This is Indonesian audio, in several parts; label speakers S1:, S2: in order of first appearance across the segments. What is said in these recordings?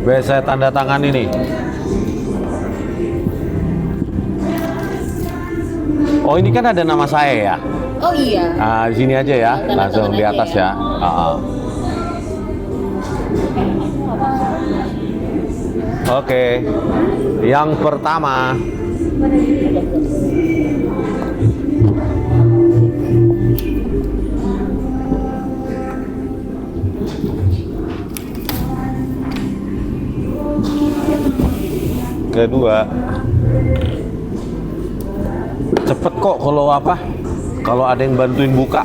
S1: Biar saya tanda tangan ini. Oh, ini kan ada nama saya ya?
S2: Oh iya.
S1: Nah, di sini aja ya,
S2: Tanda
S1: langsung
S2: tangan
S1: di
S2: aja
S1: atas
S2: ya.
S1: ya. Oke, yang pertama. Kedua. Cepet kok kalau apa? Kalau ada yang bantuin buka.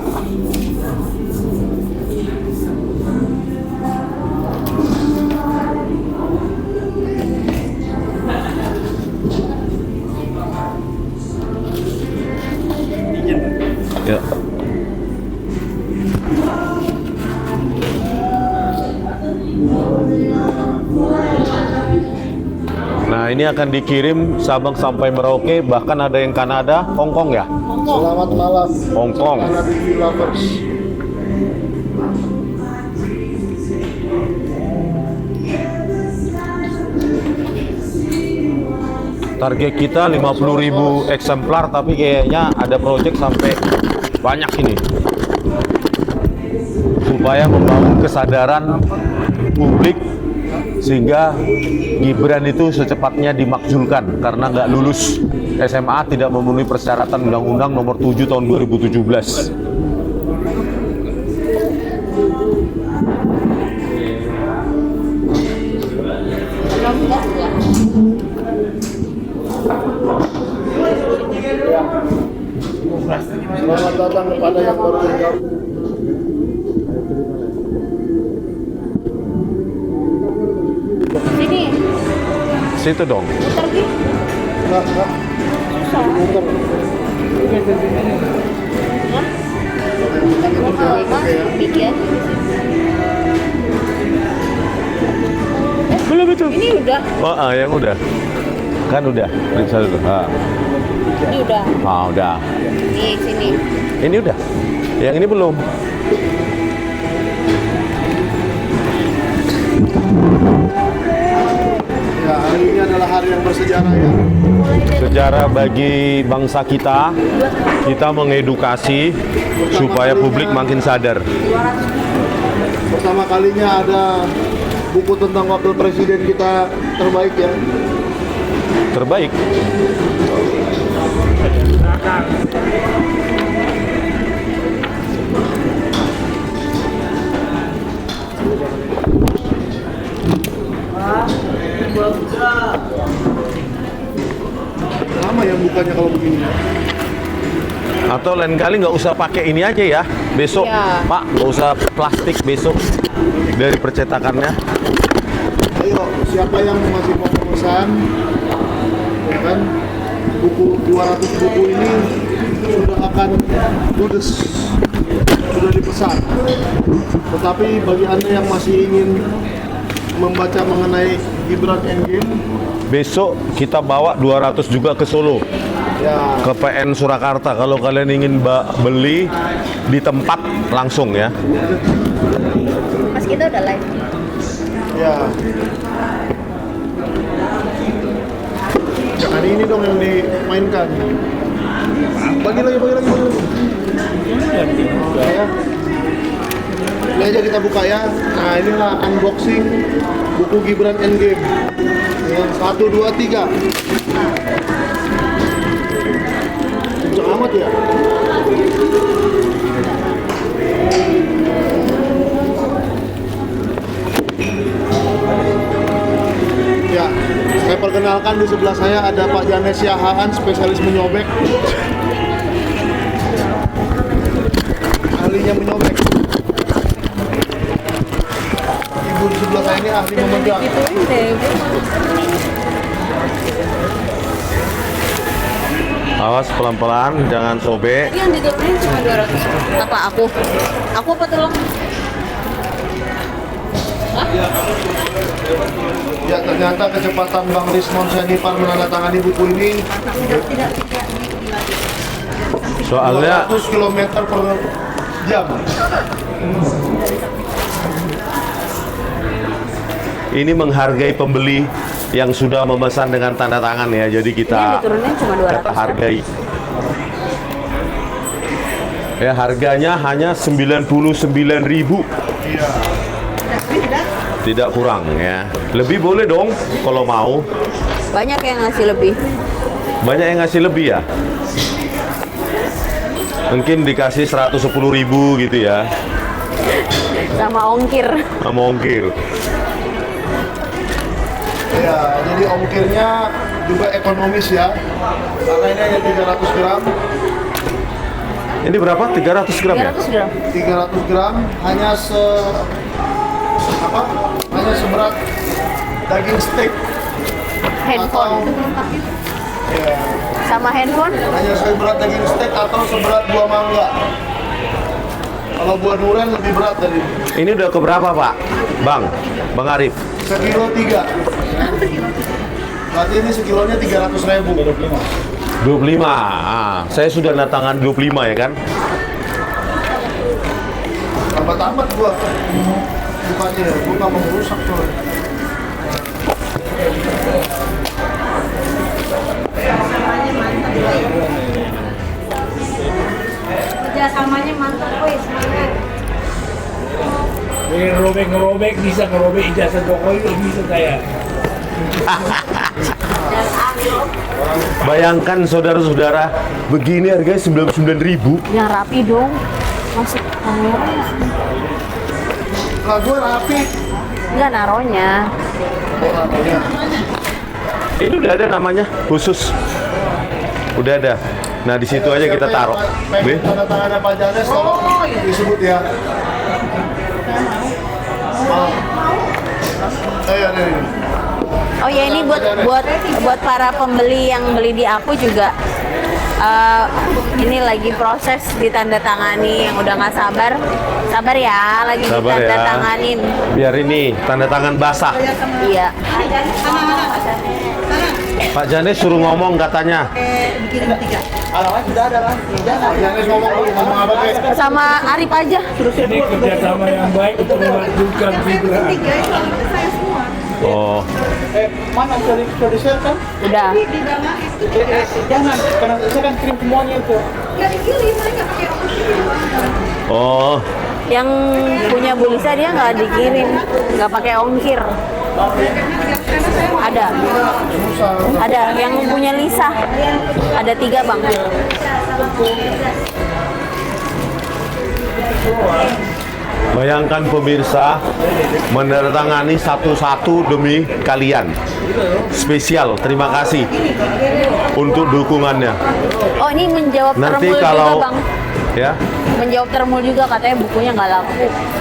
S1: Ya. Nah, ini akan dikirim Sabang sampai Merauke, bahkan ada yang Kanada, Hong Kong ya?
S3: Selamat malam.
S1: Hong Kong.
S3: Review lovers.
S1: Target kita 50.000 eksemplar, tapi kayaknya ada project sampai banyak ini. Supaya membangun kesadaran publik sehingga Gibran itu secepatnya dimakzulkan karena nggak lulus SMA, tidak memenuhi persyaratan Undang-Undang Nomor 7 Tahun 2017.
S3: Selamat datang kepada yang baru bergabung.
S2: Sini.
S1: Situ dong.
S2: Putar gitu.
S3: Enggak.
S2: Susah.
S3: Muter.
S2: Hah? Gua kali mah bikin.
S1: Belum itu.
S2: Ini udah.
S1: Oh, yang udah. Kan udah. Periksa dulu.
S2: Ini udah.
S1: Udah.
S2: Nih sini.
S1: Ini udah. Yang ini belum.
S3: Ya, hari ini adalah hari yang bersejarah ya.
S1: Sejarah bagi bangsa kita, kita mengedukasi supaya publik makin sadar.
S3: Pertama kalinya ada buku tentang wakil presiden kita terbaik ya.
S1: Terbaik.
S3: Lama ya bukanya kalau begini.
S1: Atau lain kali nggak usah pakai ini aja ya. Besok,
S2: Iya.
S1: Pak, nggak usah plastik besok dari percetakannya.
S3: Ayo, siapa yang masih mau pemesan, ya kan, buku 200 buku ini sudah akan ludes, sudah dipesan. Tetapi bagi Anda yang masih ingin membaca mengenai Gibran Endgame,
S1: Besok kita bawa 200 juga ke Solo,
S3: ya
S1: ke PN Surakarta. Kalau kalian ingin beli di tempat langsung ya.
S2: Mas kita udah live.
S3: ya. Jangan ini dong yang dimainkan. Bagi lagi. Ya. Ini aja kita buka ya. Nah, inilah unboxing buku Gibran Endgame. Ya, 1, 2, 3. Kenceng amat ya. Ya, saya perkenalkan di sebelah saya ada Pak Janes Yahaan, spesialis menyobek. Ahlinya menyobek. Ibu di sebelah saya ini ahli memegang.
S2: Gituin deh.
S1: Awas pelan-pelan, jangan sobek.
S2: Tadi yang digabungin cuma 200. Apa aku? Aku apa tolong? Hah?
S3: Ya, ternyata kecepatan Bang Rismon Senipar menandatangani buku ini
S1: Soalnya
S3: 200 km per jam.
S1: Ini menghargai pembeli yang sudah memesan dengan tanda tangan ya. Jadi
S2: Ini yang
S1: kita
S2: diturunin cuma 200.
S1: hargai. Ya, harganya hanya 99.000.
S3: Iya.
S1: Tidak kurang ya. Lebih boleh dong kalau mau.
S2: Banyak yang ngasih lebih.
S1: Banyak yang ngasih lebih ya. Mungkin dikasih 110.000 gitu ya.
S2: Sama ongkir.
S1: Sama ongkir.
S3: Ya, jadi ongkirnya juga ekonomis ya. Karena ini hanya 300 gram.
S1: Ini berapa? 300 gram ya?
S2: 300 gram.
S3: 300 gram hanya hanya seberat daging steak
S2: Handphone.
S3: ya,
S2: Sama handphone?
S3: hanya seberat daging steak atau seberat buah mangga. Kalau buah durian lebih berat dari ini.
S1: Ini udah keberapa Pak? Bang Arif?
S3: Sekilo 3. Berarti ini sekilonya 300.000.
S1: 25. Ah, saya sudah tangan 25 ya kan?
S3: Tamat gua. Bukannya ya, gua nggak mau rusak tuh.
S2: Kerjasamanya mantap, woi, semangat.
S4: Ngerobek bisa ngerobek ijazah Jokowi bisa saya.
S1: Bayangkan saudara-saudara, begini harganya 99.000.
S2: Yang rapi dong. Masuk kamera.
S3: Nah, gua rapi.
S2: Enggak naronya.
S1: Ini udah ada namanya khusus. Udah ada. Nah, di situ aja kita taruh. Be.
S3: Tanda tangannya Pak Janes tolong disebut ya. Mau. Ya, nih.
S2: Oh ya, ini buat para pembeli yang beli di aku juga. Ini lagi proses ditandatangani, yang udah nggak sabar ya, lagi
S1: Sabar ya.
S2: ditandatanganin.
S1: Biar ini tanda tangan basah.
S2: Iya.
S1: Pak Janes suruh ngomong katanya.
S3: Pak Janes ngomong apa kayak?
S2: Sama Arif aja.
S4: Ini kerjasama yang baik untuk memajukan Gibran.
S1: Oh,
S5: Mana sudah di-share kan?
S2: Udah.
S5: Jangan, karena saya kan kirim semuanya itu.
S1: oh,
S2: Yang punya Bu Lisa dia nggak dikirim, nggak pakai ongkir. Ada yang punya Lisa. Ada 3 bang.
S1: bayangkan pemirsa menandatangani satu-satu demi kalian. Spesial, terima kasih untuk dukungannya.
S2: Oh ini menjawab
S1: Nanti
S2: termul
S1: kalau
S2: juga bang.
S1: ya,
S2: Menjawab termul juga, katanya bukunya nggak laku.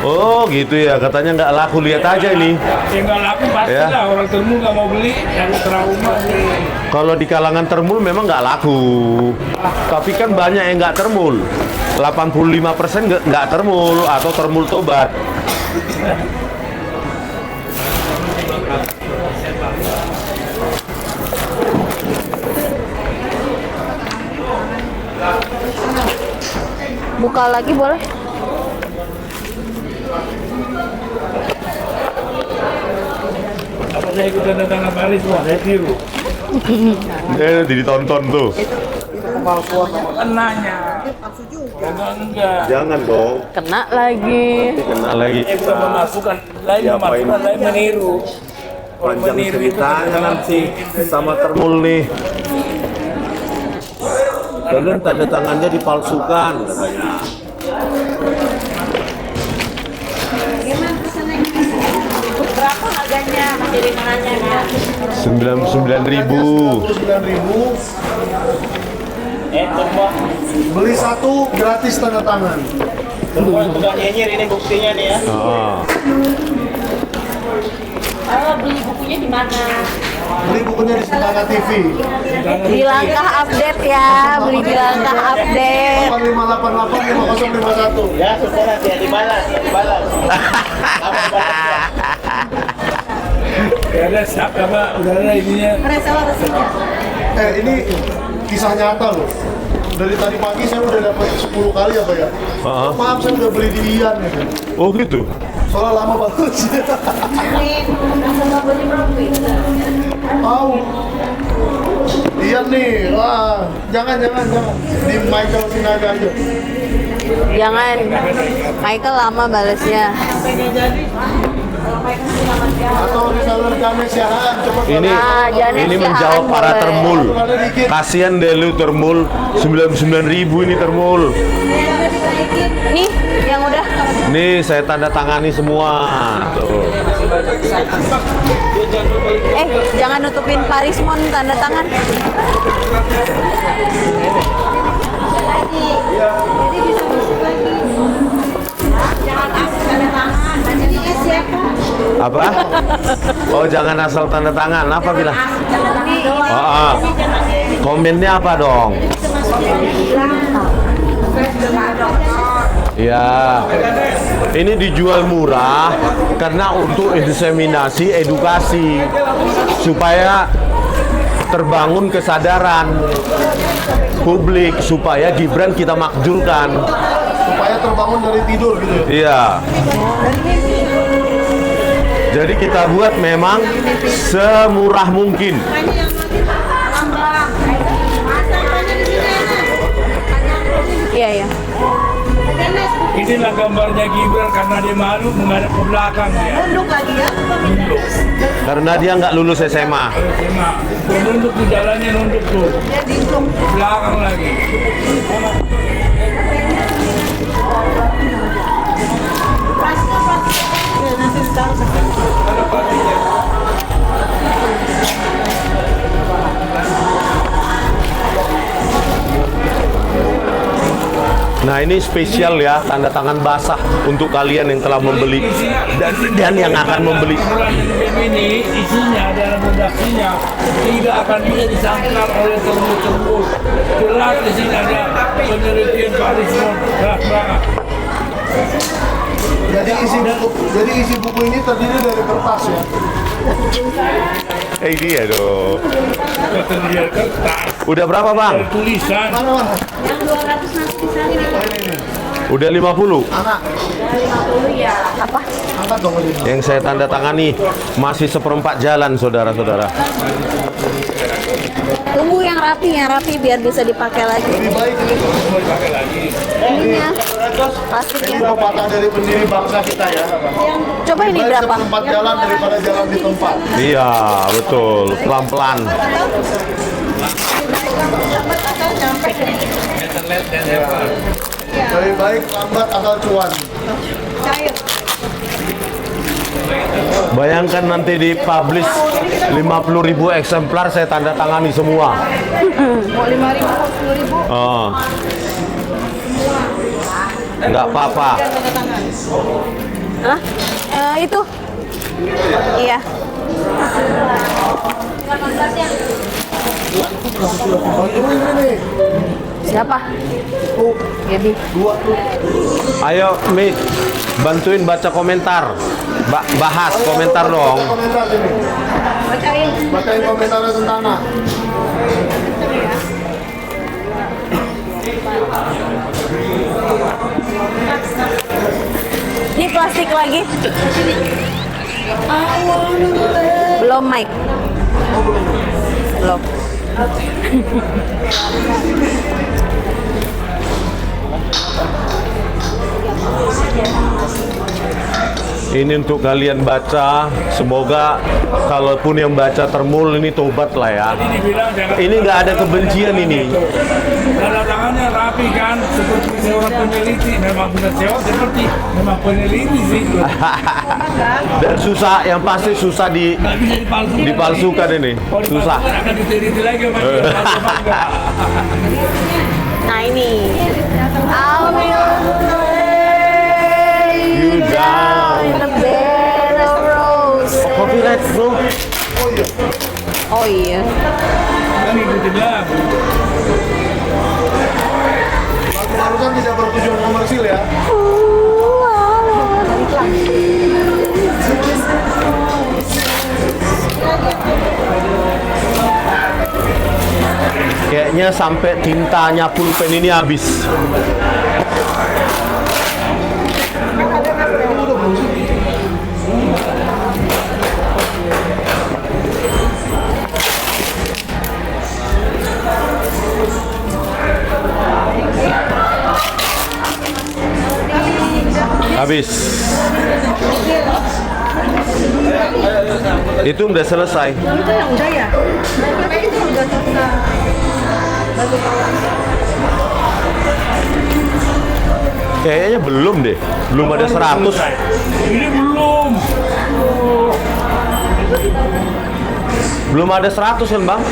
S1: oh gitu ya, katanya nggak laku, lihat aja ini.
S4: Yang nggak laku pasti
S1: Ya.
S4: lah, orang termu nggak mau beli, yang trauma.
S1: Kalau di kalangan termul memang nggak laku, tapi kan banyak yang nggak termul. 85% nggak termul atau termul tobat.
S2: Buka lagi boleh?
S4: Apa saya ikut tanda tangan Paris, wah saya tiru.
S1: Ditonton tuh.
S4: Kan nanya. Enggak.
S1: Jangan dong.
S2: Kena lagi.
S1: Kena lagi.
S4: Ini bukan memasukkan, lain
S1: Ya,
S4: memasukkan, lain meniru. Kalau
S1: Panjang
S4: meniru itu
S1: ceritanya nanti sama termul nih. Kalian tanda tangannya dipalsukan katanya.
S2: Berapa harganya? Jadi nanya ya.
S1: 99.000.
S3: 9.000. Beli satu gratis tanda tangan.
S5: Sudah nyinyir ini buktinya nih ya.
S2: Kalau beli bukunya di mana?
S3: Beli bukunya di Semangat TV.
S2: Di Langkah Update ya, beli di Langkah Update.
S3: 8588 5051.
S5: Ya, sudah ya dibalas.
S4: ya ada sak apa, udah ada ininya.
S3: Ini kisah nyata loh. Dari tadi pagi saya udah dapat 10 kali apa ya?
S1: Heeh.
S3: Maaf, saya udah beli di Ian gitu.
S1: Oh gitu.
S3: Soalnya lama banget sih. Mau. Iya nih, wah, jangan. Di Michael Sinaga aja.
S2: Jangan. Michael lama balesnya.
S3: Atau reseller kami siaran, coba
S1: Ini
S2: Janet
S1: ini
S2: Siahaan
S1: menjawab para
S2: boleh.
S1: termul. Kasihan deh lu termul 99.000 ini termul.
S2: Nih, yang udah.
S1: Nih saya tanda tangani semua. Tuh.
S2: Jangan nutupin Parismon tanda tangan.
S1: Apa? Oh jangan asal tanda tangan. Apa bilang? Komennya apa dong? Ya, ini dijual murah karena untuk inseminasi edukasi supaya terbangun kesadaran publik supaya Gibran kita makzulkan.
S3: supaya terbangun dari tidur gitu.
S1: Iya. Jadi kita buat memang semurah mungkin.
S2: Iya.
S4: Inilah gambarnya Gibran karena dia malu menghadap ke belakang ya. Nunduk.
S1: Karena dia nggak lulus SMA.
S4: Cuma nunduk di jalannya nunduk tuh. Belakang lagi.
S1: Nah ini spesial ya, tanda tangan basah untuk kalian yang telah membeli dan yang akan membeli.
S4: Ini isinya dalam redaksinya tidak akan bisa disangkal oleh termul-termul. Jelas di sini ada penelitian Parismon keras banget.
S3: Jadi isi buku ini terdiri dari kertas ya.
S1: Iya dong.
S4: Ketersediaan kertas,
S1: Udah berapa bang?
S4: tulisan.
S3: Mana?
S1: Udah 50.
S3: Anak.
S2: Apa?
S3: Angkat dong ini.
S1: Yang saya tanda tangani masih seperempat jalan saudara-saudara.
S2: Tunggu yang rapi biar bisa dipakai lagi.
S3: Lebih baik ini.
S4: Mau dipakai lagi.
S2: Ininya,
S3: Ini
S2: plastiknya.
S3: pepatah dari pendiri bangsa kita ya.
S2: Coba ini
S3: Baik
S2: berapa?
S3: seperempat jalan daripada jalan di tempat.
S1: Iya betul, pelan-pelan.
S3: Lebih baik lambat asal cuan.
S1: Bayangkan nanti dipublish 50.000 eksemplar saya tanda tangani semua.
S2: Mau 5.000, 10.000.
S1: Oh. Nggak apa-apa.
S2: Hah? Itu. Iya.
S3: Bantuin ini.
S2: Siapa? Gaby.
S3: Dua tuh.
S1: Ayo Mi, bantuin baca komentar. Bahas komentar dong.
S3: Komentar sini. Bacain komentarnya tentang anak.
S2: Ini plastik lagi. Belum mic. Belum.
S1: Ini untuk kalian baca. Semoga kalaupun yang baca termul ini tobat lah ya.
S4: Ini bilang jangan.
S1: Ini nggak ada kebencian ini.
S4: Tanda tangannya rapi kan, seperti seorang peneliti. Memang bukan seorang, seperti memang peneliti sih.
S1: Dan susah, yang pasti susah
S4: Nggak bisa dipalsukan.
S1: dipalsukan ini.
S4: Kalau
S1: Susah.
S4: dipalsukan akan diteliti lagi sama dia.
S2: Nah ini. I will lay
S1: You down.
S2: in a bed of roses.
S1: Copyright bro.
S2: Oh iya.
S4: Kan ikutin lagu.
S3: Barusan tidak bertujuan komersil ya.
S1: Kayaknya sampai tintanya pulpen ini habis. habis. Itu udah selesai.
S6: Itu yang udah ya? Mereka itu udah selesai.
S1: Kayaknya belum deh. Belum ada 100.
S4: Ini belum.
S1: Belum ada 100 kan, Bang?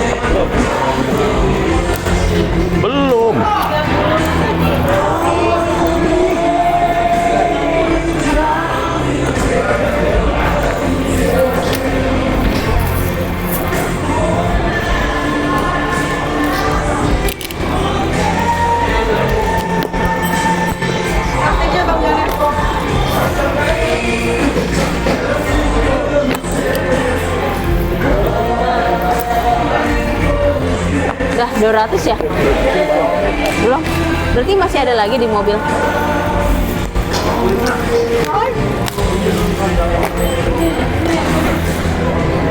S1: Belum.
S6: Praktiknya Bang Janet.
S2: Udah 200 ya? Belum? Berarti masih ada lagi di mobil.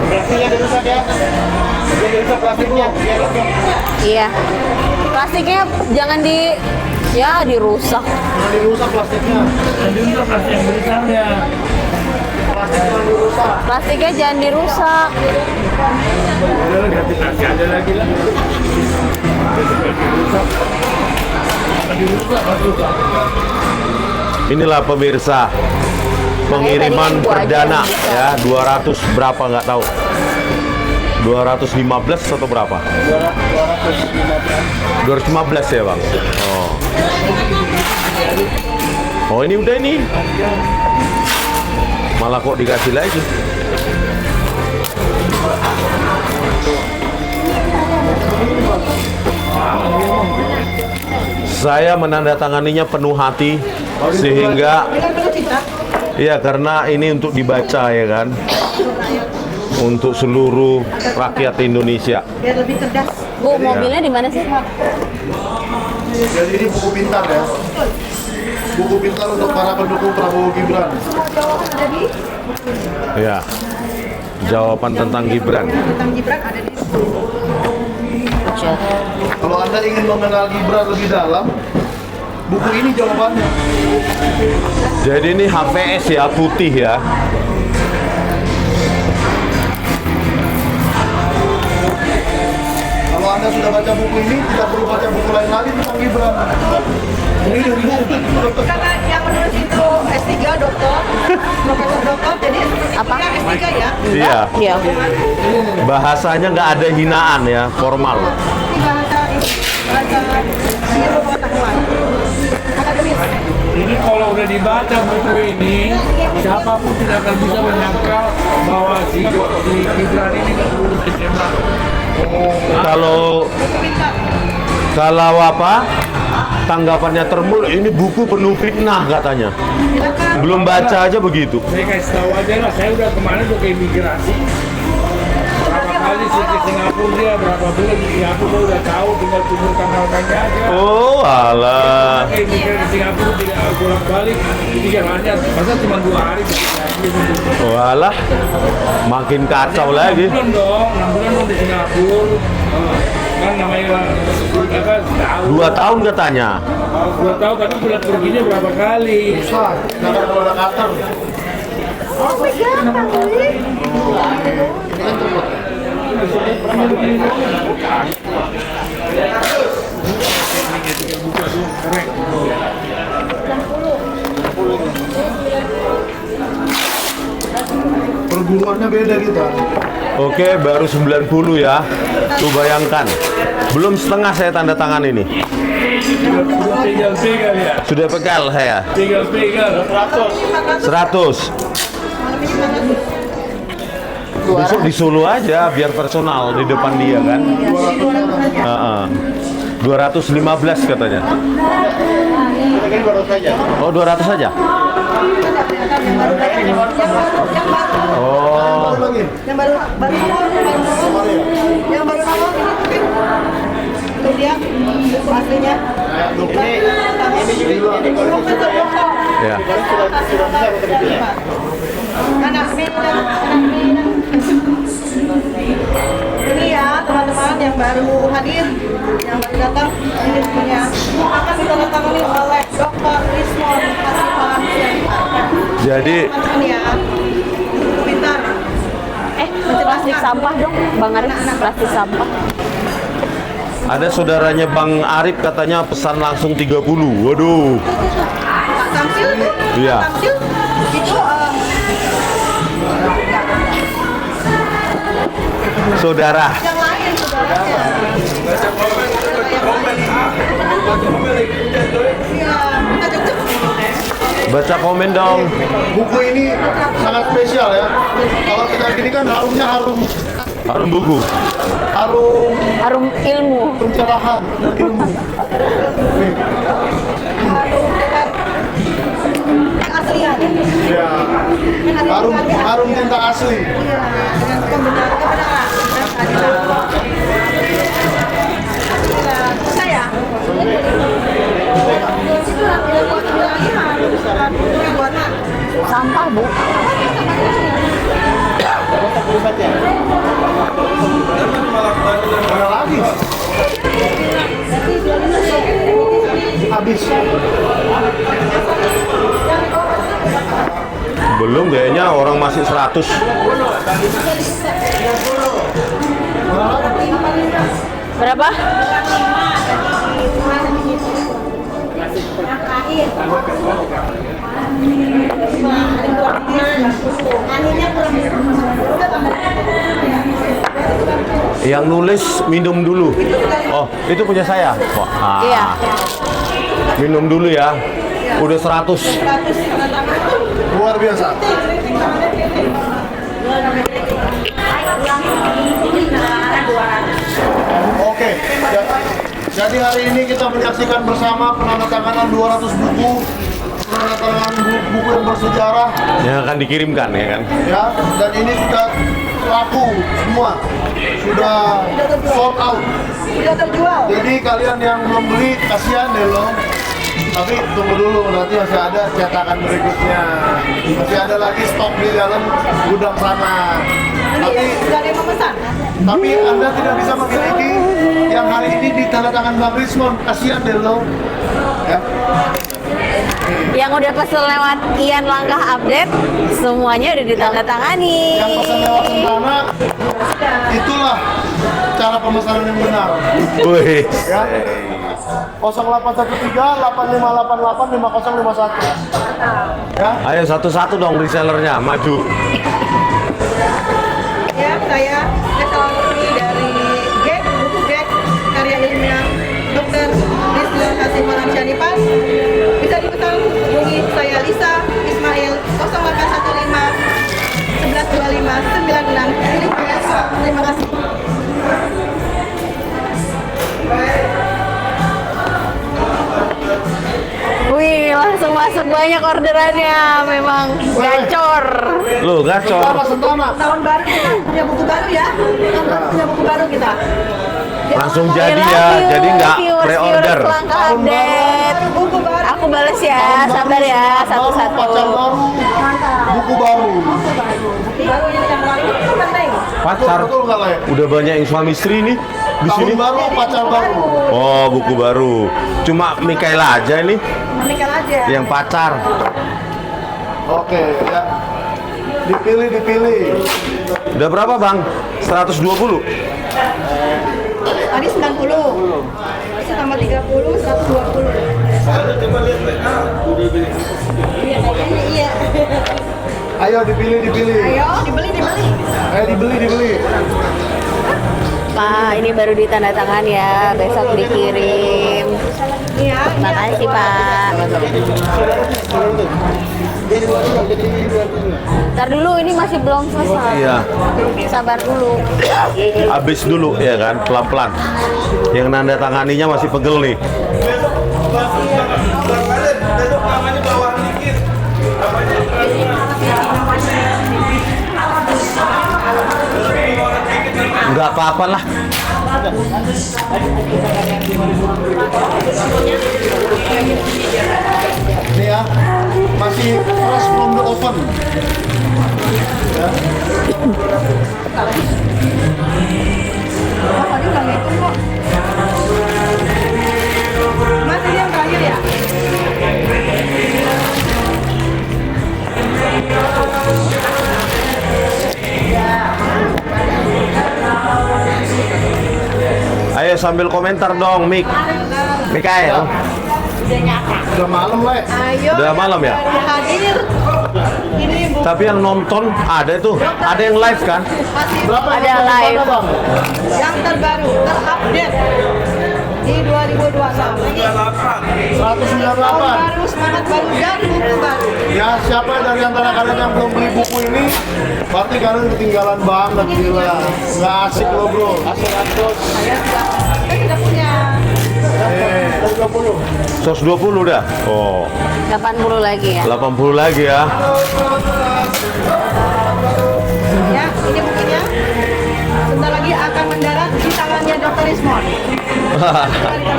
S5: Plastiknya dirusak ya. Dirusak plastiknya. Biar
S2: Iya. Plastiknya jangan dirusak.
S3: Jangan dirusak plastiknya.
S4: Jadi untuk plastik yang besarnya.
S3: Plastik jangan dirusak.
S2: Plastiknya jangan dirusak.
S4: Udah ganti plastik ada lagi lah. Dirusak.
S1: Inilah pemirsa pengiriman
S2: tadi kan gua
S1: perdana
S2: aja yang
S1: ya, 200 berapa nggak tahu. 215 atau berapa? 215 ya, Bang. Oh, ini udah ini. Malah kok dikasih lagi. Saya menandatanganinya penuh hati sehingga iya, karena ini untuk dibaca ya kan, untuk seluruh rakyat Indonesia.
S6: Biar lebih cerdas.
S2: Bu, mobilnya di mana sih?
S3: Jadi ini buku pintar ya. Buku pintar untuk para pendukung Prabowo Gibran.
S1: Ya, jawaban tentang Gibran.
S6: Tentang Gibran ada di situ.
S3: Kalau Anda ingin mengenal Gibran lebih dalam, buku ini jawabannya.
S1: Jadi ini HVS ya, putih ya.
S3: Kalau Anda sudah baca buku ini, tidak perlu baca buku lain lagi tentang Gibran. Ini buku.
S6: Karena yang menulis itu S3 dokter, profesor dokter, jadi
S2: Apa?
S6: S3 ya.
S1: Iya,
S2: Iya.
S1: bahasanya nggak ada hinaan ya, formal.
S6: Ini bahasa pengetahuan. Akademis.
S4: Ini kalau udah dibaca buku ini, siapapun tidak akan bisa menyangkal bahwa si Gibran ini nggak lulus SMA.
S1: Kalau apa? Tanggapannya termul, ini buku penuh fitnah katanya. Belum baca aja begitu.
S4: Saya kasih tahu aja lah, saya udah kemarin udah ke imigrasi. Berapa kali sih ke Singapura dia, berapa bulan di Singapura saya udah tahu, tinggal tunggu tanggalkannya aja.
S1: Oh, alah.
S4: Ke imigrasi di Singapura tidak bolak balik, jadi jalannya masa cuma 2 hari.
S1: Oh, alah. Makin kacau lagi.
S4: 6 bulan dong, 6 bulan dong di Singapura. Kan namanya apa, tahu.
S1: 2 tahun katanya.
S4: 2 tahun tapi bulan perginya berapa kali?
S3: Susah, karena kalau ada Qatar. Perguruannya beda kita.
S1: Oke, baru 90 ya. Tuh bayangkan. Belum setengah saya tanda tangan ini.
S4: Tinggal ya.
S1: Sudah pegal saya.
S4: Tinggal
S1: 100. Besok di Solo aja biar personal di depan dia kan. 215 katanya. Oh, 200 saja. Oh.
S6: Yang baru yang baru awal ini itu dia aslinya.
S1: Ya.
S6: Ini ya teman-teman yang baru hadir, yang baru datang, ini punya akan ditandatangani oleh Dr. Rismon Pasihan.
S1: Jadi
S6: Ini ya. Pintar.
S2: Plastik sampah dong, Bang Arif. Plastik sampah.
S1: ada saudaranya Bang Arif katanya pesan langsung 30. Waduh.
S6: Pak Samsil tuh.
S1: Iya.
S6: Pak Samsil itu
S1: Saudara.
S6: yang lain saudaranya. Iya, kita cocok.
S1: Baca komen dong.
S3: Buku ini sangat spesial ya. Kalau kita gini kan harumnya harum
S1: Harum buku.
S3: harum
S2: Harum ilmu.
S3: pencerahan dan ilmu. Nih.
S6: Yang asli ya.
S3: Ya. Harum tinta asli.
S6: Iya, dengan kebenaran. Saya.
S2: Sampah, Bu.
S3: Mana lagi? Habis.
S1: Belum kayaknya orang masih 100.
S2: Berapa?
S1: Yang nulis minum dulu. Oh, itu punya saya. Wah,
S2: Iya.
S1: Minum dulu ya. Udah 100.
S3: Luar biasa. Oke. Jadi hari ini kita menyaksikan bersama penandatanganan 200 buku, penandatanganan buku yang bersejarah,
S1: Yang akan dikirimkan ya kan.
S3: ya. Dan ini sudah laku semua, sudah sold out.
S6: Sudah terjual.
S3: Jadi kalian yang belum beli, kasihan deh lo. Tapi tunggu dulu, nanti masih ada cetakan berikutnya. Masih ada lagi stok di dalam gudang sana. Tapi
S6: Sudah ada yang memesan.
S3: Anda tidak bisa memiliki yang hari ini ditandatangan Bang Rismon. Kasihan deh lo. Ya.
S2: Yang udah pesen lewat Ian Langkah Update, semuanya udah ditandatangani.
S3: Yang pesan lewat Sentana, itulah cara pemesanan yang benar.
S1: Wih.
S3: Ya. 0813 8588 5051. Ya.
S1: Ayo satu-satu dong resellernya maju.
S6: Ya, saya Salawati dari GEK, buku GEK, karya ilmiah Dr. Rizwan Hasim Malansyanipas. Bisa dipesan hubungi saya Lisa Ismail 0815 1125 96. Terima kasih.
S2: Wih, langsung masuk banyak orderannya. Memang gacor.
S1: Lu gacor.
S3: Sentana.
S6: Tahun baru kita punya buku baru ya. Tahun baru punya buku baru kita.
S1: Langsung
S2: I
S1: jadi
S2: love
S1: ya.
S2: you,
S1: Jadi nggak
S2: viewers
S1: pre-order.
S2: Langkah Update.
S6: Buku baru.
S2: Aku bales ya, sabar ya, satu-satu.
S3: Pacar baru, buku baru.
S6: Baru yang baru itu penting.
S1: Pacar.
S3: Betul nggak lah ya?
S1: Udah banyak yang suami istri nih di
S3: Tahun
S1: sini.
S3: baru, pacar baru.
S1: Oh, buku baru. Cuma Mikaela aja ini
S6: Menikah aja.
S1: yang pacar.
S3: Oke, ya. Dipilih.
S2: Iya.
S1: Udah berapa, Bang? 120.
S6: Tadi 90. Bisa tambah 30, 120. Iya.
S3: Ayo dipilih.
S6: Ayo, dibeli.
S3: Ayo dibeli.
S2: Pak, ini baru ditandatangan ya, besok dikirim.
S6: Iya.
S2: Makasih, Pak. Ntar dulu, ini masih belum selesai.
S1: Iya.
S2: Sabar dulu.
S1: Habis dulu ya kan, pelan-pelan. Yang nanda tanganinya masih pegel nih. Nggak apa-apa lah.
S3: Ini ya, masih fresh from the oven. Ya.
S6: Tadi nggak ngitung kok. Mas, ini yang terakhir ya?
S1: sambil komentar dong, Mikael.
S3: Udah malam, Le.
S2: Ayo.
S1: Udah malam ya?
S2: Hadir. Ini Bu.
S1: Tapi yang nonton ada tuh, ada yang live kan?
S3: Berapa
S2: Ada
S3: yang
S2: live.
S3: mana, Bang?
S6: Yang terbaru, terupdate di 2021.
S3: 198.
S6: Baru, semangat baru dan buku baru.
S3: Ya, siapa dari antara kalian yang belum beli buku ini? Berarti kalian ketinggalan banget, gila. Nggak asik lo, bro.
S6: Saya tidak punya.
S1: 120 udah? Oh,
S2: 80 lagi ya.
S1: 80 lagi ya.
S6: Ya, ini bukunya. Sebentar lagi akan mendarat di tangannya Dr. Ismon. Di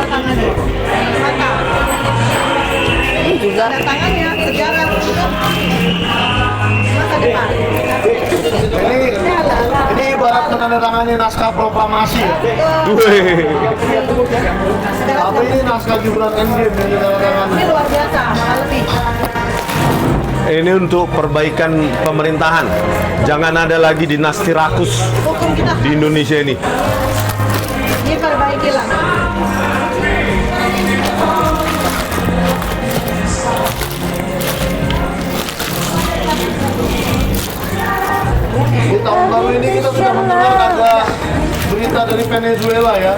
S6: tangannya. Maka,
S2: Ini juga.
S6: tanda tangannya sejarah untuk masa depan.
S3: Ini ibarat menandatangani naskah proklamasi ya.
S1: Wih.
S3: Tapi ini naskah Gibran Endgame yang ditandatangani.
S6: Ini luar biasa, malah lebih.
S1: Ini untuk perbaikan pemerintahan. Jangan ada lagi dinasti rakus
S6: Hukum kita
S1: di Indonesia ini.
S6: diperbaiki lagi.
S3: Di tahun baru ini kita sudah mendengar ada berita dari Venezuela ya.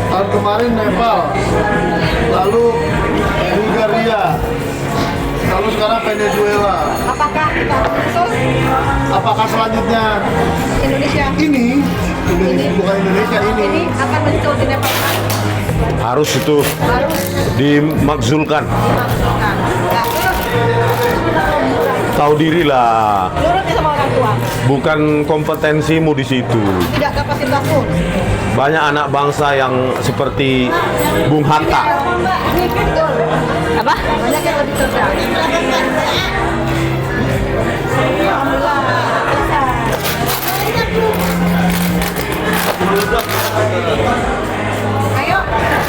S3: Tahun kemarin Nepal, lalu Bulgaria, lalu sekarang Venezuela.
S6: Apakah kita menyusul
S3: Apakah selanjutnya
S6: Indonesia?
S3: ini bukan Indonesia
S6: Ini
S3: ini?
S6: akan menyusul di Nepal kan?
S1: Harus itu
S6: Harus
S1: dimakzulkan.
S6: dimasukkan. Ya, terus
S1: Tahu diri lah.
S6: nurut ya sama orang tua.
S1: Bukan kompetensimu di situ.
S6: Tidak kapasitas pun.
S1: Banyak anak bangsa yang seperti Bung Hatta.
S6: Ini betul.
S2: Apa?
S6: Banyak yang lebih cerdas. Alhamdulillah. Ayo,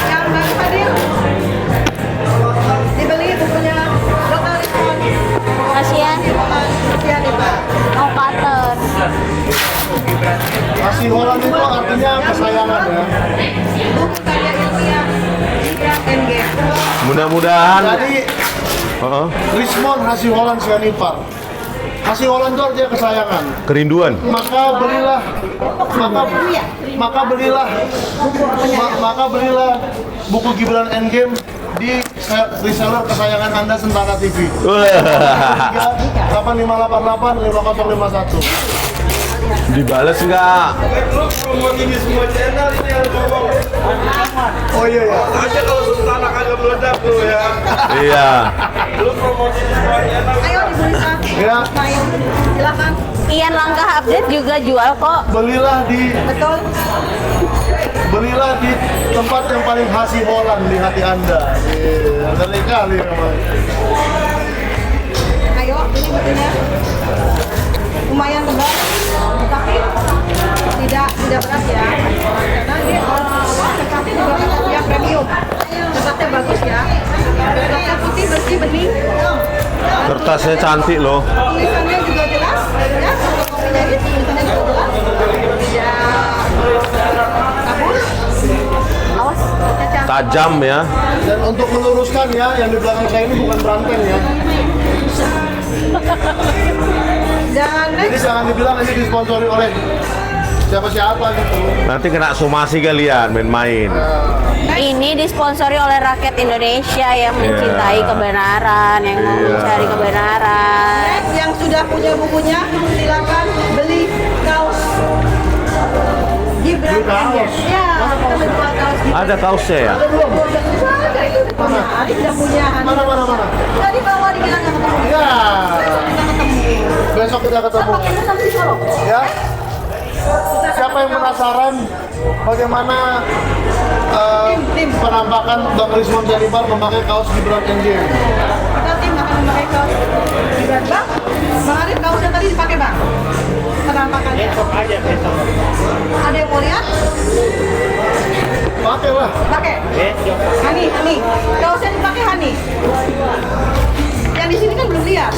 S6: yang baru hadir. Dibeli bukunya Dr. Rizwan.
S2: Kasihan.
S6: Sekian nih, Pak.
S2: Mau cutter.
S3: Kasih Holland itu artinya kesayangan ya.
S6: Buku karya ilmiah Gibran Endgame.
S1: Mudah-mudahan.
S3: Jadi
S1: Heeh.
S3: Rismon Hasih Holland Sianipar. Hasih Holland itu artinya kesayangan.
S1: Kerinduan.
S3: Maka belilah buku Gibran Endgame di reseller kesayangan Anda Sentana TV. 8588 5051.
S1: Dibales nggak?
S3: Oh iya ya.
S4: Aja kalau Sultana kagak meledak bro ya.
S1: Iya.
S4: Lu promosi semua channel.
S6: Ayo dibeli Pak.
S3: Ya.
S6: Main. Silakan.
S2: Ian Langkah Update juga jual kok.
S3: Belilah
S6: Betul.
S3: di tempat yang paling Hasih Holland di hati Anda. Iya, ngeri kali memang.
S6: Ayo, ini bukunya lumayan tebal, tapi tidak berat ya. Karena ini kertasnya juga kertas yang premium. Kertasnya bagus ya. Kertasnya putih bersih bening.
S1: Kertasnya cantik loh.
S6: Tulisannya juga jelas, ya. Fotokopinya ini tulisannya juga jelas. Ya, bagus. Awas, cacat.
S1: Tajam ya.
S3: Dan untuk meluruskan ya, yang di belakang saya ini bukan beranteng ya.
S6: Dan
S3: Jadi
S6: next,
S3: jangan dibilang ini disponsori oleh siapa-siapa gitu.
S1: Nanti kena somasi kalian main-main.
S2: Ini disponsori oleh rakyat Indonesia yang mencintai kebenaran, yang mau
S1: Iya.
S2: mencari kebenaran.
S6: next yang sudah punya bukunya, silakan beli kaos Gibran Endgame. Ya, kita menjual kaos Gibran.
S1: Ada kaosnya ya?
S6: Ada belum? Ada itu di punya. Adi sudah punya.
S3: Mana?
S6: Tadi bawa dibilang nggak ketemu.
S3: Ya,
S6: Kita ketemu.
S3: besok kita ketemu.
S6: Pakai itu sampai di Solo.
S3: Ya. Siapa yang penasaran bagaimana penampakan Bang Rismon Sianipar memakai kaos Gibran Endgame?
S6: Kita tim akan memakai kaos Gibran. Bang, Bang Arif kaosnya tadi dipakai Bang. Penampakannya. Ada yang mau lihat?
S3: Pakai lah.
S6: Pakai. Hani. Kaosnya dipakai Hani. Yang di sini kan belum lihat.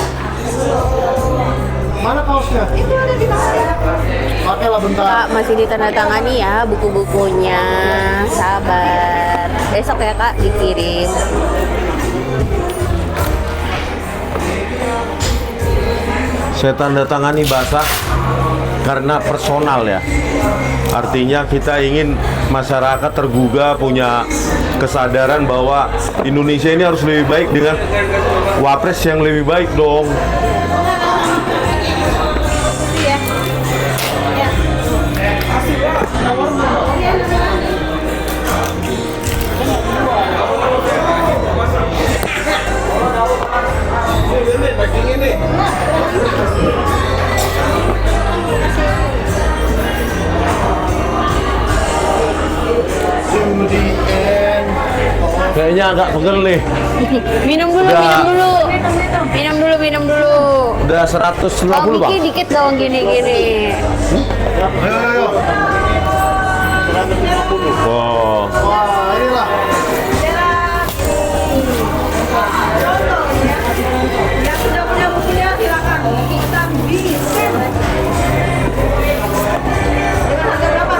S3: Mana kaosnya?
S6: Itu ada di bawah.
S3: Pakailah bentar.
S2: Kak, masih ditandatangani ya buku-bukunya. Sabar. Besok ya Kak dikirim.
S1: Saya tanda tangani basah karena personal ya. Artinya kita ingin masyarakat tergugah, punya kesadaran bahwa Indonesia ini harus lebih baik dengan wapres yang lebih baik dong. Kayaknya agak pegel nih.
S2: Minum dulu,
S1: Udah.
S2: minum dulu. Minum dulu, minum dulu.
S1: Udah 150
S2: Oh,
S1: bang.
S2: Miki dikit dong gini-gini.
S3: Ayo.
S1: Oh.
S3: Wah, inilah.
S6: Yang sudah punya bukunya silakan. Kita bisa. Dengan harga berapa?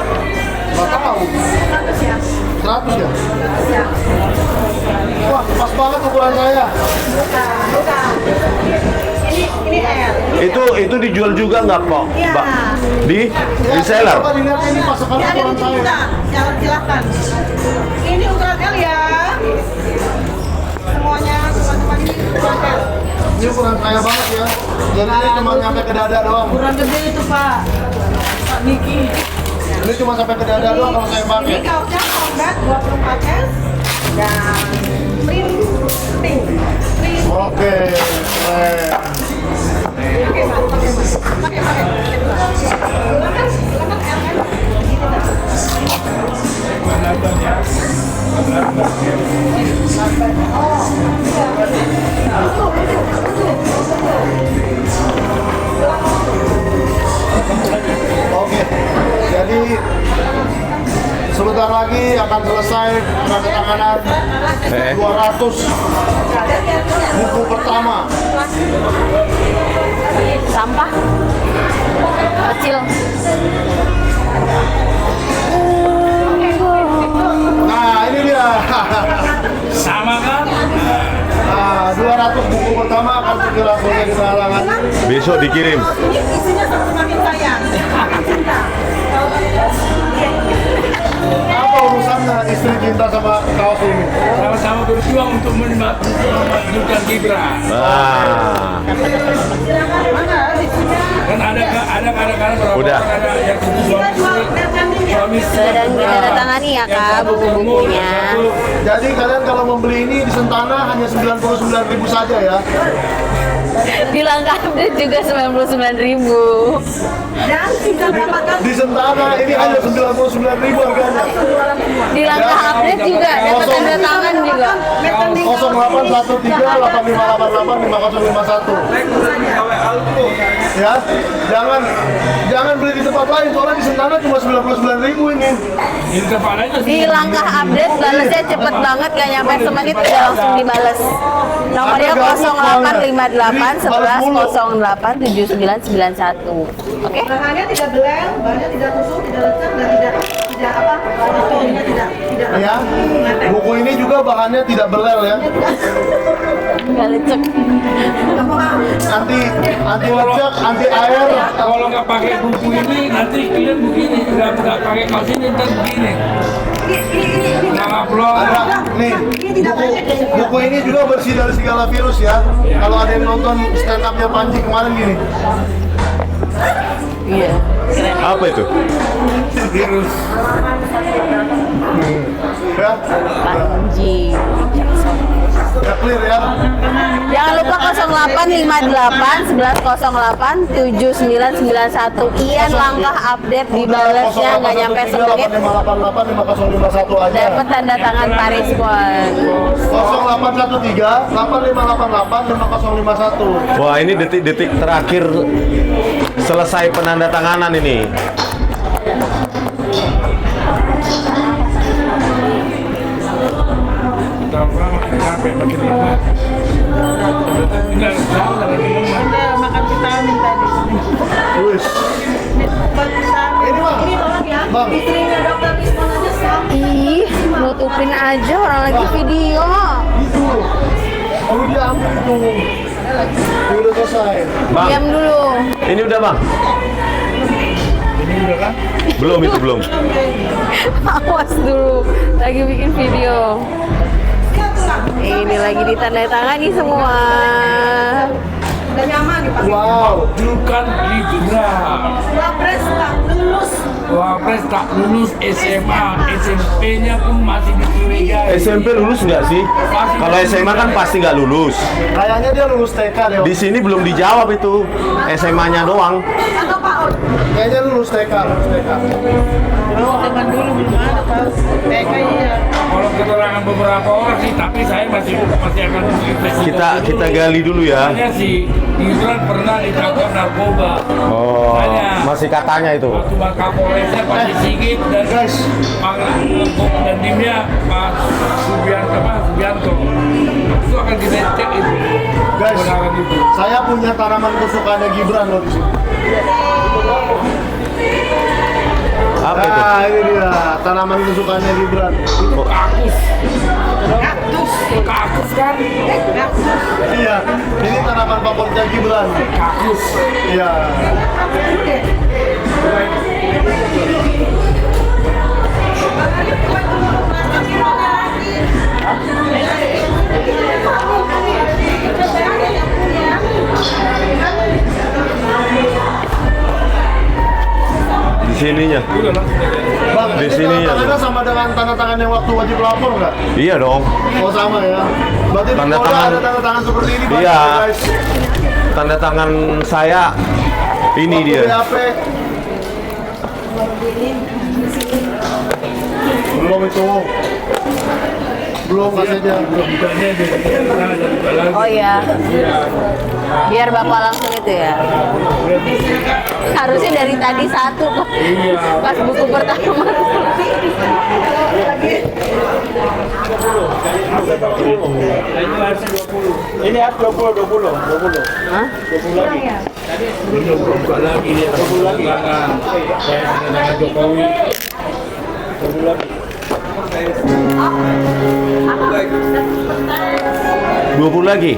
S3: Nggak tahu.
S6: 100 ya?
S3: 100 ya?
S6: 100 ya?
S3: Wah, pas banget ukuran saya.
S6: Bukan. Ini L.
S1: Itu dijual juga nggak kok,
S6: Iya.
S1: Mbak? Di
S3: Ya,
S1: reseller.
S3: coba dilihat ini pasokan
S6: Ini ada
S3: ukuran
S6: di
S3: saya.
S6: juga. Silakan. Ini ukuran L ya. Semuanya teman-teman ini ukuran L.
S3: Ini ukuran saya banget ya. Jadi ini cuma nyampe ke dada doang.
S6: Ukuran gede itu Pak. Pak Niki.
S3: Ini cuma sampai ke dada doang kalau saya
S6: Ini
S3: pakai.
S6: kaosnya combat 24 S dan print pink. Print.
S3: Oke, keren.
S6: Oke, Mas. Pakai, Mas. Pakai. Silakan L kan? Gini, Mas.
S3: Oke, jadi sebentar lagi akan selesai penandatanganan 200 buku pertama.
S2: Sampah kecil.
S3: Nah, ini dia.
S4: Sama kan?
S3: Nah, 200 buku pertama akan segera selesai ditandatangani.
S1: Besok dikirim.
S6: Ini isinya semakin sayang. Cinta.
S3: Apa urusannya istri cinta sama kaos ini?
S4: Sama-sama berjuang untuk memajukan Gibran.
S1: Ah,
S6: Mana isinya?
S4: Kan ada kadang-kadang berapa
S1: Udah.
S4: orang ada yang itu suami
S2: Sedang ditandatangani ya Kak buku-bukunya.
S3: Jadi kalian kalau membeli ini di Sentana hanya 99.000 saja ya.
S2: Di langkah update juga 99.000.
S6: Dan tidak dapatkan
S3: Di Sentana ini hanya 99.000 harganya.
S2: Di langkah update juga dapat tanda tangan juga.
S3: 081385885051. Ya, jangan beli di tempat lain soalnya di Sentana cuma 99.000 ini.
S4: Ini tempat aja
S2: Di langkah update balasnya cepet banget, gak nyampe semenit udah langsung dibales. Nomornya 0858 11 08 7991. Oke?
S6: bahannya tidak belel, bahannya tidak tusuk, tidak lecek dan tidak apa? Fotonya tidak
S3: Ya, buku ini juga bahannya tidak belel ya.
S2: Gak lecek.
S3: Anti lecek, anti air.
S4: kalau nggak pakai buku ini nanti kalian begini, nggak pakai kaos ini ntar begini. Nggak upload.
S3: Ada nih buku ini juga bersih dari segala virus ya. Kalau ada yang nonton stand up-nya Panji kemarin gini,
S2: Iya.
S1: apa itu?
S4: Virus.
S3: ya,
S2: Panji.
S3: udah clear ya.
S2: Jangan lupa 0858 11 08 7991. Ian langkah update dibalesnya nggak nyampe semenit.
S3: 08885051 aja.
S2: Dapat tanda tangan Pak Rizwan.
S3: 0813 8588 5051.
S1: Wah, ini detik-detik terakhir selesai penandatanganan ini.
S4: Sampai makin lama.
S6: makan vitamin tadi.
S3: Wis.
S6: Vitamin
S3: Bang,
S6: Istrinya dokter Lismon aja sama.
S2: Ih, nutupin aja orang lagi video.
S3: itu. Baru diambil itu. Ini udah selesai.
S1: Bang,
S2: Diam dulu.
S1: ini udah bang?
S4: Ini udah kan?
S1: Belum itu belum.
S2: Awas dulu, lagi bikin video. Ini lagi ditandatangani semua.
S6: Udah nyaman dipakai.
S3: Wow.
S4: Bukan Gibran.
S6: Wapres tak lulus.
S4: Wapres tak lulus SMA, SMP-nya pun masih dicurigai.
S1: SMP lulus nggak sih? Kalau SMA kan pasti nggak lulus.
S3: Kayaknya dia lulus TK deh.
S1: Di sini belum dijawab itu. SMA-nya doang.
S6: Atau PAUD.
S3: Kayaknya lulus TK, lulus TK.
S6: Zaman dulu belum ada Pak. TK iya.
S4: Kalau keterangan beberapa orang sih, tapi saya masih akan investigasi.
S1: Kita gali dulu ya.
S4: Katanya sih Gibran pernah ditangkap narkoba.
S1: Oh,
S4: Makanya
S1: masih katanya itu.
S4: waktu Pak Kapolresnya Pak Sigit dan
S3: Guys.
S4: dan timnya Pak Subianto itu akan kita cek itu.
S3: Guys,
S4: kebenaran itu.
S3: saya punya tanaman kesukaannya Gibran loh di sini.
S1: Apa itu?
S3: Nah, ini dia tanaman kesukaannya Gibran.
S4: Itu kakus. Kakus kan?
S3: Iya, ini tanaman favoritnya Gibran.
S4: Kakus.
S3: Iya.
S1: Di sininya.
S3: Bang,
S1: Di
S3: ini
S1: sini ya,
S3: tanda tangannya sama dengan tanda tangan yang waktu wajib lapor nggak?
S1: Iya dong.
S3: Oh sama ya. Berarti
S1: Tanda
S3: di Polda
S1: tangan.
S3: ada tanda tangan seperti ini Bang,
S1: Iya.
S3: guys.
S1: Tanda tangan saya ini
S3: Waktu
S1: dia.
S3: BAP. Belum itu. Belum kasihnya.
S4: Bukannya dia buka lagi.
S2: Oh iya. Biar Bapak langsung itu ya. Harusnya dari tadi satu Pak. Pas buku pertama.
S5: Ini ya 20.
S2: Hah?
S4: Ini buka lagi dia tangan. Saya dengan Jokowi.
S1: 20 lagi.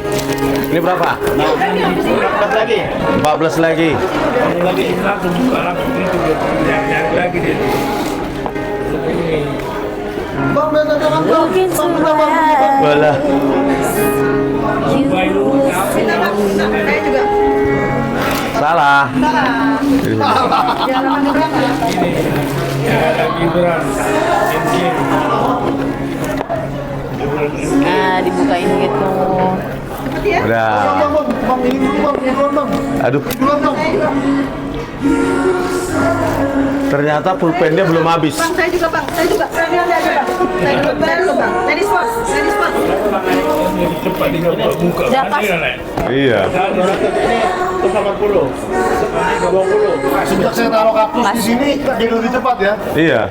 S1: Ini berapa?
S5: 4 lagi.
S1: 14 lagi.
S4: Ini lagi langsung buka langsung itu dia nyari lagi dia. Ini.
S3: Bang, tanda tangan Bang.
S2: Mungkin
S3: Bang, udah, Bang.
S1: Walah.
S4: Baik dulu.
S6: Saya juga.
S1: Salah.
S6: Jangan nyebrang ya.
S4: Ini ya ada Gibran. NG.
S2: Nah, dibukain gitu.
S1: Udah.
S3: Bang, Bang, Bang, ini dulu Bang, ini dulu Bang.
S1: Aduh,
S3: Duluan Bang.
S1: ternyata pulpennya belum habis.
S6: Bang, saya juga Bang. Saya juga. Saya aja Bang. Saya dulu baru Bang. Ladies first. Ladies first.
S4: Ini cepat dia buka.
S2: Udah pas.
S1: Iya.
S5: Terus 80. 20.
S3: Sejak saya taruh kaktus di sini, jadi lebih cepat ya.
S1: Iya.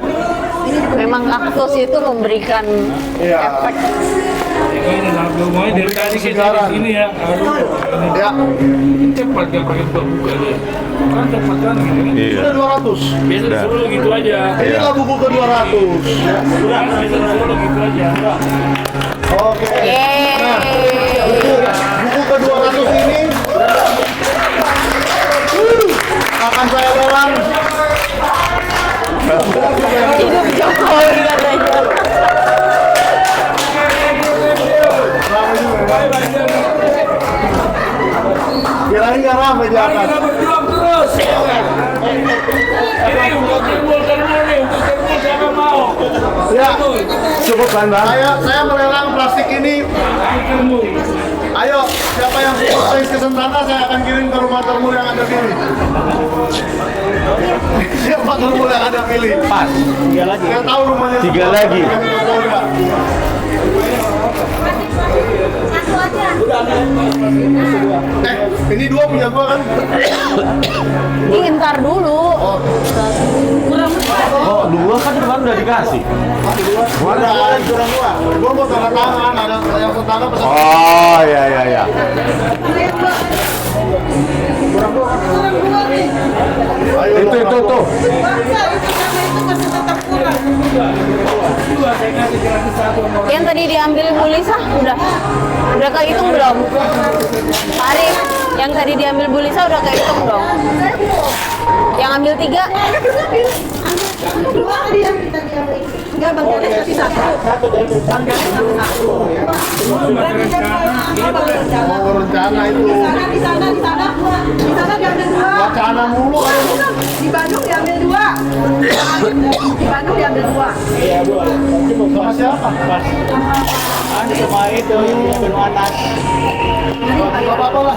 S2: Memang kaktus itu memberikan
S3: Iya.
S2: efek.
S4: Ini narkobanya dari tadi kita
S3: Segaran.
S4: di sini ya. Aduh.
S3: Ya,
S4: Cepat dia pakai buka dia. Kan cepat kan gitu kan.
S1: Iya.
S3: sudah 200.
S4: Biasa
S1: Udah.
S4: disuruh gitu aja.
S3: Inilah buku ke 200.
S4: Kan biasa disuruh gitu aja.
S3: Oke.
S2: Yeay.
S3: Buku ke 200 ini akan saya lelang.
S2: Hidup Jokowi katanya.
S3: Kirain nggak ramai di atas.
S4: Kita berjuang terus. Ini untuk timbul nih, untuk timbul siapa mau?
S3: Ya,
S1: Cukup kan, Bang?
S3: saya melelang plastik ini. Ayo, siapa yang sukses ke Sentana, saya akan kirim ke rumah termul yang Anda pilih. Siapa termul yang Anda pilih?
S1: Pas.
S3: Saya tahu rumahnya.
S1: 3 lagi.
S3: Ini 2 punya gua kan?
S2: Ini ntar dulu.
S1: Oh, 2 kan kemarin udah dikasih.
S3: Ada kurang 2. Gua mau tanda tangan, ada yang Sentana pesan.
S1: Oh, iya iya iya.
S3: Ayo,
S1: Itu tuh.
S6: Bangsa itu sama itu
S4: Dua saya kasih gratis satu sama orang.
S2: Yang tadi diambil Bu Lisa udah kehitung belum? Pak Arif, yang tadi diambil Bu Lisa udah kehitung dong? Yang ambil 3?
S6: Dua dia minta diambil. Enggak, Bang Ganes kasih satu. Bang Ganes kasih satu. Berarti dia rencana.
S3: Oh, rencana itu.
S6: Di sana diambil dua.
S3: Wacana mulu.
S6: Di Bandung diambil dua. Di Bandung diambil dua.
S3: Sama siapa?
S5: Sama itu yang belum atas.
S3: Gak apa-apa lah.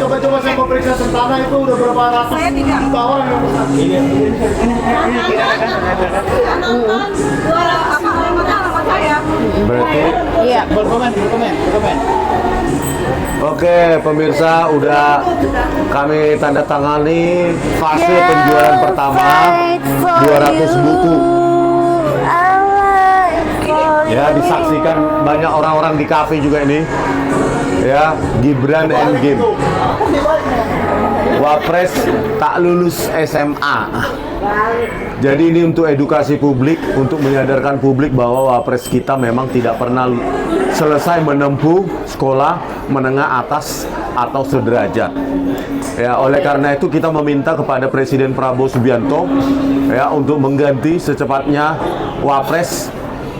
S3: Coba saya mau periksa Sentana itu udah berapa ratus
S6: Saya tidak.
S3: juta orang yang pesan.
S6: Alamat saya.
S1: Berarti
S2: Iya.
S5: Berkomen.
S1: oke pemirsa, udah kami tanda tangani fase penjualan pertama 200 buku. Ya, disaksikan banyak orang-orang di kafe juga ini. Ya, Gibran and Game. Wapres tak lulus SMA. Jadi ini untuk edukasi publik, untuk menyadarkan publik bahwa Wapres kita memang tidak pernah selesai menempuh sekolah menengah atas atau sederajat. Ya, oleh karena itu kita meminta kepada Presiden Prabowo Subianto ya untuk mengganti secepatnya Wapres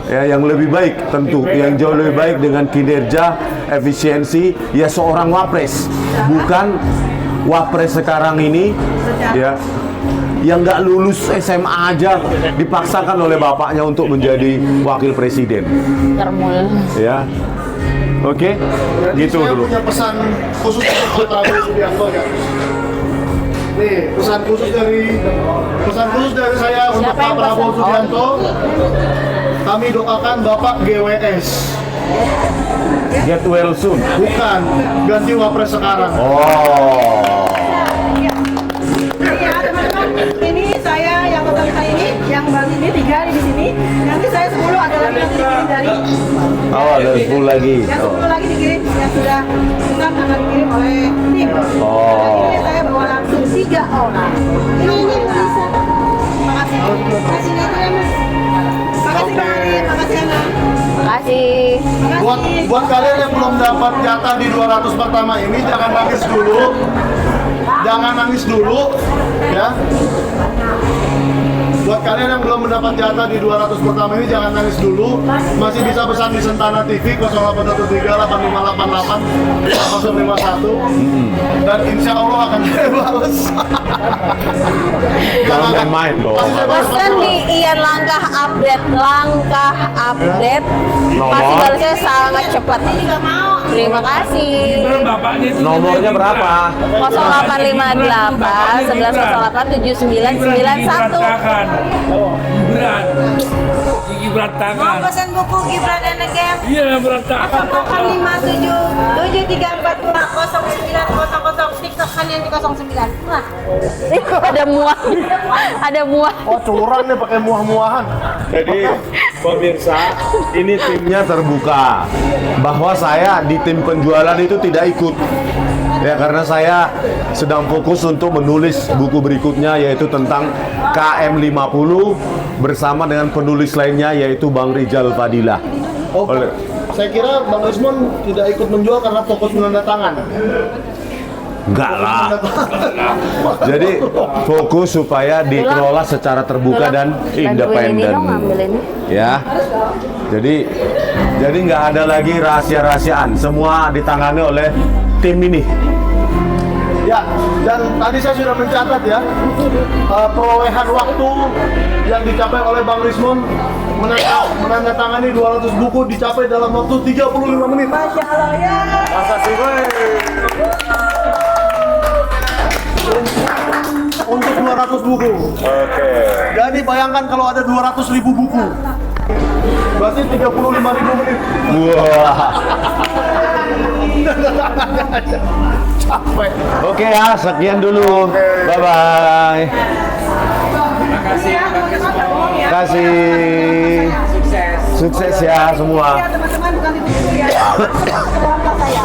S1: ya yang lebih baik, tentu yang jauh lebih baik dengan kinerja, efisiensi ya seorang Wapres, bukan Wapres sekarang ini ya yang nggak lulus SMA aja dipaksakan oleh bapaknya untuk menjadi wakil presiden
S2: Termul.
S1: ya. Oke, gitu
S3: Saya
S1: dulu.
S3: punya pesan khusus untuk Pak Prabowo Subianto ya. Nih, pesan khusus dari saya untuk
S2: Siapa
S3: Pak
S2: yang
S3: Prabowo
S2: pesan?
S3: Subianto. Kami doakan Bapak GWS.
S1: Get well soon.
S3: Bukan, ganti Wapres sekarang.
S1: Oh.
S6: Iya, teman-teman. Ini saya yang pesan saya ini, yang baru ini 3 di sini. Nanti saya 10 ada lagi yang dikirim dari
S1: Oh, ada 10 lagi.
S6: yang
S1: Oh.
S6: 10 lagi dikirim yang sudah bukan akan dikirim oleh tim.
S1: Oh.
S6: Ini saya bawa langsung 3 orang. Ini bisa. Makasih. Makasih ya, Mas. Makasih Bang Ari, makasih Ana.
S2: Makasih.
S3: Buat kalian yang belum dapat jatah di 200 pertama ini, jangan nangis dulu. Jangan nangis dulu, ya. Buat kalian yang belum mendapat jatah di 200 pertama ini, jangan nangis dulu. Masih bisa pesan di Sentana TV 0813 8588 051. Dan insya Allah akan saya balas.
S1: Jangan main-main dong.
S3: Pasti saya balas.
S2: Pesan di Ian langkah update.
S1: Nomor?
S2: Pasti balasnya sangat cepat. Terima kasih.
S4: Bapaknya itu
S1: Nomornya berapa?
S2: 0858 1108 7991.
S4: Gibran. Gigi berantakan.
S6: Pesan buku Gibran dan Negem.
S4: Iya berantakan.
S6: 0857 TikTok hanya di 09. Wah.
S2: Ada muah. Ada muah.
S3: Oh, curang nih pakai muah-muahan.
S1: Jadi pemirsa, ini timnya terbuka. Bahwa saya di tim penjualan itu tidak ikut. Ya karena saya sedang fokus untuk menulis buku berikutnya yaitu tentang KM50 bersama dengan penulis lainnya yaitu Bang Rizal Fadilah.
S3: Oh, saya kira Bang Rismon tidak ikut menjual karena fokus menandatangan.
S1: Enggak lah. Jadi fokus supaya dikelola secara terbuka dan independen. Ya. Jadi nggak ada lagi rahasia-rahasiaan. Semua ditangani oleh tim ini.
S3: Ya, dan tadi saya sudah mencatat ya perolehan waktu yang dicapai oleh Bang Rismon menandatangani 200 buku dicapai dalam waktu 35 menit.
S6: Masya Allah ya.
S3: Makasih, weh. Untuk 200 buku.
S1: Oke.
S3: Jadi bayangkan kalau ada 200.000 buku. Berarti 35.000 menit.
S1: Wah.
S3: Capek.
S1: Oke ya, sekian dulu. Bye bye. Terima kasih. Sukses ya semua.
S6: Ya teman-teman bukan di buku ya. Selamat saya.